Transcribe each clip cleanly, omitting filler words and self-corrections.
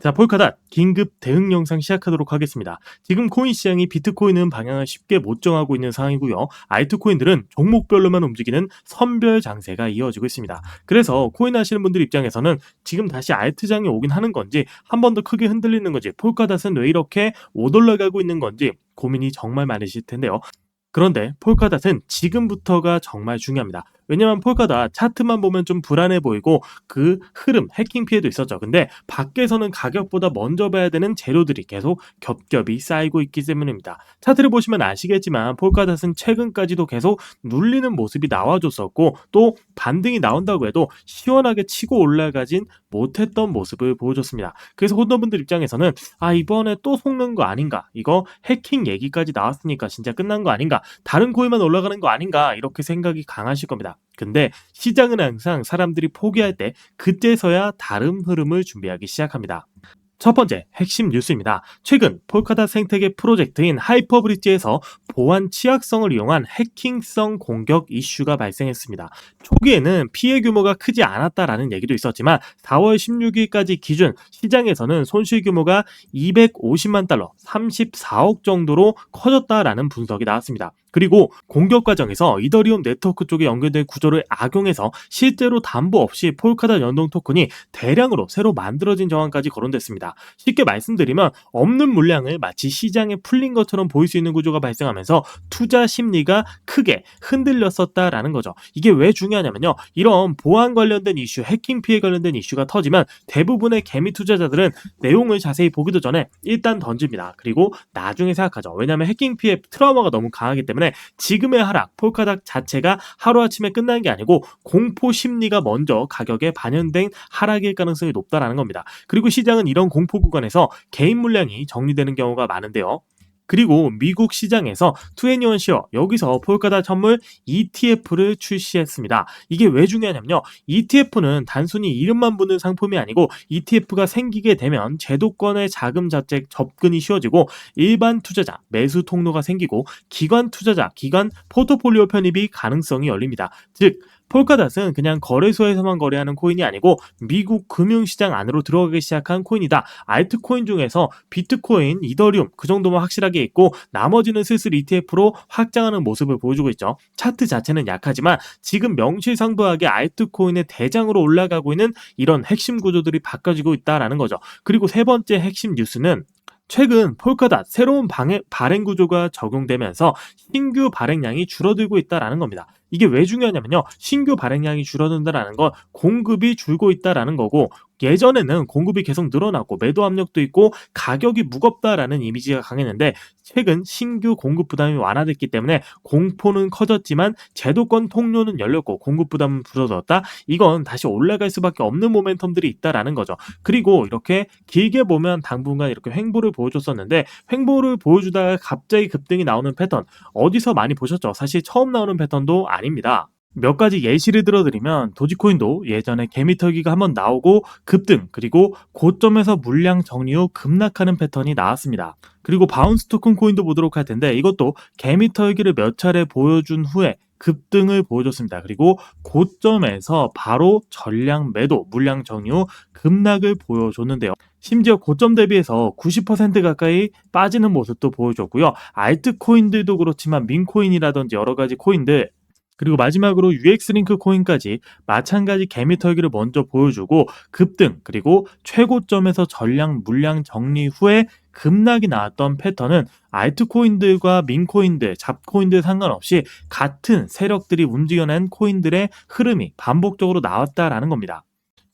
자, 폴카닷 긴급 대응 영상 시작하도록 하겠습니다. 지금 코인 시장이 비트코인은 방향을 쉽게 못 정하고 있는 상황이고요. 알트코인들은 종목별로만 움직이는 선별 장세가 이어지고 있습니다. 그래서 코인 하시는 분들 입장에서는 지금 다시 알트장이 오긴 하는 건지, 한 번 더 크게 흔들리는 건지, 폴카닷은 왜 이렇게 못 올라가고 있는 건지 고민이 정말 많으실 텐데요. 그런데 폴카닷은 지금부터가 정말 중요합니다. 왜냐면 폴카닷 차트만 보면 좀 불안해 보이고 그 흐름, 해킹 피해도 있었죠. 근데 밖에서는 가격보다 먼저 봐야 되는 재료들이 계속 겹겹이 쌓이고 있기 때문입니다. 차트를 보시면 아시겠지만 폴카닷은 최근까지도 계속 눌리는 모습이 나와줬었고, 또 반등이 나온다고 해도 시원하게 치고 올라가진 못했던 모습을 보여줬습니다. 그래서 혼더분들 입장에서는 이번에 또 속는 거 아닌가, 이거 해킹 얘기까지 나왔으니까 진짜 끝난 거 아닌가, 다른 코인만 올라가는 거 아닌가, 이렇게 생각이 강하실 겁니다. 근데 시장은 항상 사람들이 포기할 때 그때서야 다른 흐름을 준비하기 시작합니다. 첫 번째 핵심 뉴스입니다. 최근 폴카닷 생태계 프로젝트인 하이퍼브릿지에서 보안 취약성을 이용한 해킹성 공격 이슈가 발생했습니다. 초기에는 피해 규모가 크지 않았다라는 얘기도 있었지만 4월 16일까지 기준 시장에서는 손실 규모가 250만 달러, 34억 정도로 커졌다라는 분석이 나왔습니다. 그리고 공격 과정에서 이더리움 네트워크 쪽에 연결된 구조를 악용해서 실제로 담보 없이 폴카닷 연동 토큰이 대량으로 새로 만들어진 정황까지 거론됐습니다. 쉽게 말씀드리면 없는 물량을 마치 시장에 풀린 것처럼 보일 수 있는 구조가 발생하면서 투자 심리가 크게 흔들렸었다라는 거죠. 이게 왜 중요하냐면요, 이런 보안 관련된 이슈, 해킹 피해 관련된 이슈가 터지면 대부분의 개미 투자자들은 내용을 자세히 보기도 전에 일단 던집니다. 그리고 나중에 생각하죠. 왜냐하면 해킹 피해 트라우마가 너무 강하기 때문에 지금의 하락, 폴카닷 자체가 하루아침에 끝난 게 아니고 공포 심리가 먼저 가격에 반영된 하락일 가능성이 높다라는 겁니다. 그리고 시장은 이런 공포 구간에서 개인 물량이 정리되는 경우가 많은데요. 그리고 미국 시장에서 21시어, 여기서 폴카닷 선물 ETF를 출시했습니다. 이게 왜 중요하냐면요, ETF는 단순히 이름만 붙는 상품이 아니고 ETF가 생기게 되면 제도권의 자금 자체 접근이 쉬워지고 일반 투자자 매수 통로가 생기고 기관 투자자, 기관 포트폴리오 편입이 가능성이 열립니다. 즉 폴카닷은 그냥 거래소에서만 거래하는 코인이 아니고 미국 금융시장 안으로 들어가기 시작한 코인이다. 알트코인 중에서 비트코인, 이더리움 그 정도만 확실하게 있고 나머지는 슬슬 ETF로 확장하는 모습을 보여주고 있죠. 차트 자체는 약하지만 지금 명실상부하게 알트코인의 대장으로 올라가고 있는 이런 핵심 구조들이 바꿔지고 있다라는 거죠. 그리고 세 번째 핵심 뉴스는 최근 폴카닷 새로운 발행 구조가 적용되면서 신규 발행량이 줄어들고 있다는 겁니다. 이게 왜 중요하냐면요, 신규 발행량이 줄어든다는 건 공급이 줄고 있다는 거고, 예전에는 공급이 계속 늘어났고 매도 압력도 있고 가격이 무겁다라는 이미지가 강했는데 최근 신규 공급 부담이 완화됐기 때문에 공포는 커졌지만 제도권 통로는 열렸고 공급 부담은 줄어들었다. 이건 다시 올라갈 수밖에 없는 모멘텀들이 있다라는 거죠. 그리고 이렇게 길게 보면 당분간 이렇게 횡보를 보여줬었는데 횡보를 보여주다가 갑자기 급등이 나오는 패턴, 어디서 많이 보셨죠? 사실 처음 나오는 패턴도 아닙니다. 몇 가지 예시를 들어드리면 도지코인도 예전에 개미털기가 한번 나오고 급등, 그리고 고점에서 물량 정리 후 급락하는 패턴이 나왔습니다. 그리고 바운스 토큰 코인도 보도록 할 텐데 이것도 개미털기를 몇 차례 보여준 후에 급등을 보여줬습니다. 그리고 고점에서 바로 전량 매도, 물량 정리 후 급락을 보여줬는데요. 심지어 고점 대비해서 90% 가까이 빠지는 모습도 보여줬고요. 알트코인들도 그렇지만 민코인이라든지 여러 가지 코인들, 그리고 마지막으로 UX링크 코인까지 마찬가지 개미털기를 먼저 보여주고 급등, 그리고 최고점에서 전량 물량 정리 후에 급락이 나왔던 패턴은 알트코인들과 민코인들, 잡코인들 상관없이 같은 세력들이 움직여낸 코인들의 흐름이 반복적으로 나왔다라는 겁니다.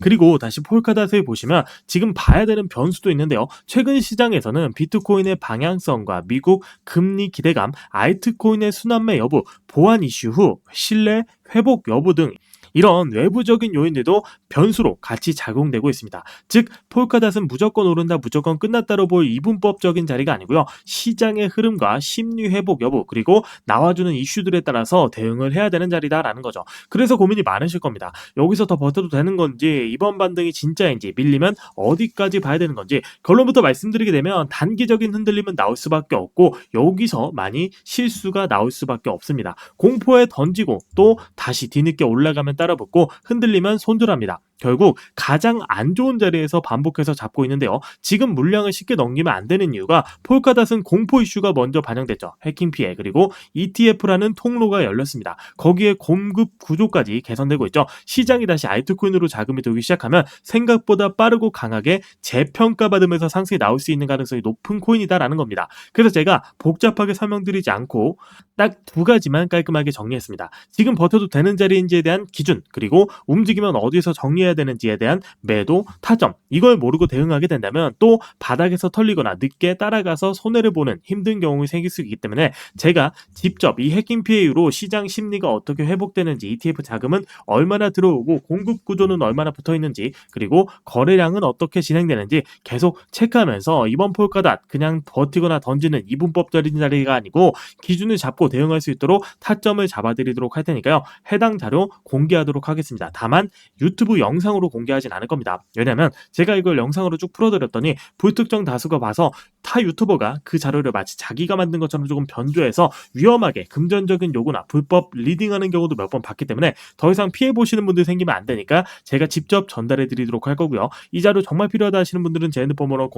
그리고 다시 폴카닷을 보시면 지금 봐야 되는 변수도 있는데요. 최근 시장에서는 비트코인의 방향성과 미국 금리 기대감, 알트코인의 순환매 여부, 보안 이슈 후 신뢰 회복 여부 등 이런 외부적인 요인들도 변수로 같이 작용되고 있습니다. 즉 폴카닷은 무조건 오른다, 무조건 끝났다로 볼 이분법적인 자리가 아니고요, 시장의 흐름과 심리 회복 여부, 그리고 나와주는 이슈들에 따라서 대응을 해야 되는 자리다라는 거죠. 그래서 고민이 많으실 겁니다. 여기서 더 버텨도 되는 건지, 이번 반등이 진짜인지, 밀리면 어디까지 봐야 되는 건지. 결론부터 말씀드리게 되면 단기적인 흔들림은 나올 수밖에 없고 여기서 많이 실수가 나올 수밖에 없습니다. 공포에 던지고 또 다시 뒤늦게 올라가면 따라붙고 흔들리면 손절합니다. 결국 가장 안 좋은 자리에서 반복해서 잡고 있는데요. 지금 물량을 쉽게 넘기면 안 되는 이유가 폴카닷은 공포 이슈가 먼저 반영됐죠. 해킹 피해 그리고 ETF라는 통로가 열렸습니다. 거기에 공급 구조까지 개선되고 있죠. 시장이 다시 알트코인으로 자금이 돌기 시작하면 생각보다 빠르고 강하게 재평가받으면서 상승이 나올 수 있는 가능성이 높은 코인이다라는 겁니다. 그래서 제가 복잡하게 설명드리지 않고 딱 두 가지만 깔끔하게 정리했습니다. 지금 버텨도 되는 자리인지에 대한 기준, 그리고 움직이면 어디서 정리해야 되는지에 대한 매도, 타점, 이걸 모르고 대응하게 된다면 또 바닥에서 털리거나 늦게 따라가서 손해를 보는 힘든 경우가 생길 수 있기 때문에 제가 직접 이 해킹 피해 이후로 시장 심리가 어떻게 회복되는지, ETF 자금은 얼마나 들어오고 공급 구조는 얼마나 붙어 있는지, 그리고 거래량은 어떻게 진행되는지 계속 체크하면서 이번 폴카닷 그냥 버티거나 던지는 이분법적인 자리가 아니고 기준을 잡고 대응할 수 있도록 타점을 잡아드리도록 할 테니까요. 해당 자료 공개하도록 하겠습니다. 다만 유튜브 영상으로 공개하진 않을 겁니다. 왜냐면 제가 이걸 영상으로 쭉 풀어드렸더니 불특정 다수가 봐서 타 유튜버가 그 자료를 마치 자기가 만든 것처럼 조금 변조해서 위험하게 금전적인 요구나 불법 리딩하는 경우도 몇 번 봤기 때문에 더 이상 피해보시는 분들 생기면 안 되니까 제가 직접 전달해 드리도록 할 거고요. 이 자료 정말 필요하다 하시는 분들은 제 핸드폰 번호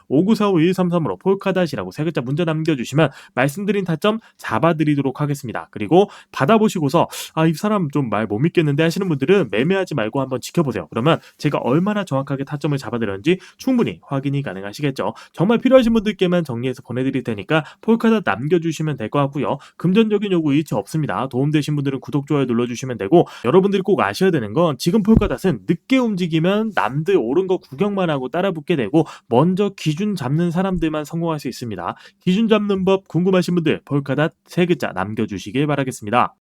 010-5945-1133으로 폴카닷이라고 세 글자 문자 남겨주시면 말씀드린 타점 잡아드리도록 하겠습니다. 그리고 받아보시고서 이 사람 좀 말 못 믿겠는데 하시는 분들은 매매하지 말고 한번 지켜보세요. 그러면 제가 얼마나 정확하게 타점을 잡아드렸는지 충분히 확인이 가능하시겠죠. 정말 필요하신 분들께만 정리해서 보내드릴 테니까 폴카닷 남겨주시면 될 것 같고요. 금전적인 요구 일체 없습니다. 도움되신 분들은 구독, 좋아요 눌러주시면 되고, 여러분들이 꼭 아셔야 되는 건 지금 폴카닷은 늦게 움직이면 남들 오른 거 구경만 하고 따라붙게 되고 먼저 기준 잡는 사람들만 성공할 수 있습니다. 기준 잡는 법 궁금하신 분들 폴카닷 세 글자 남겨주시길 바라겠습니다.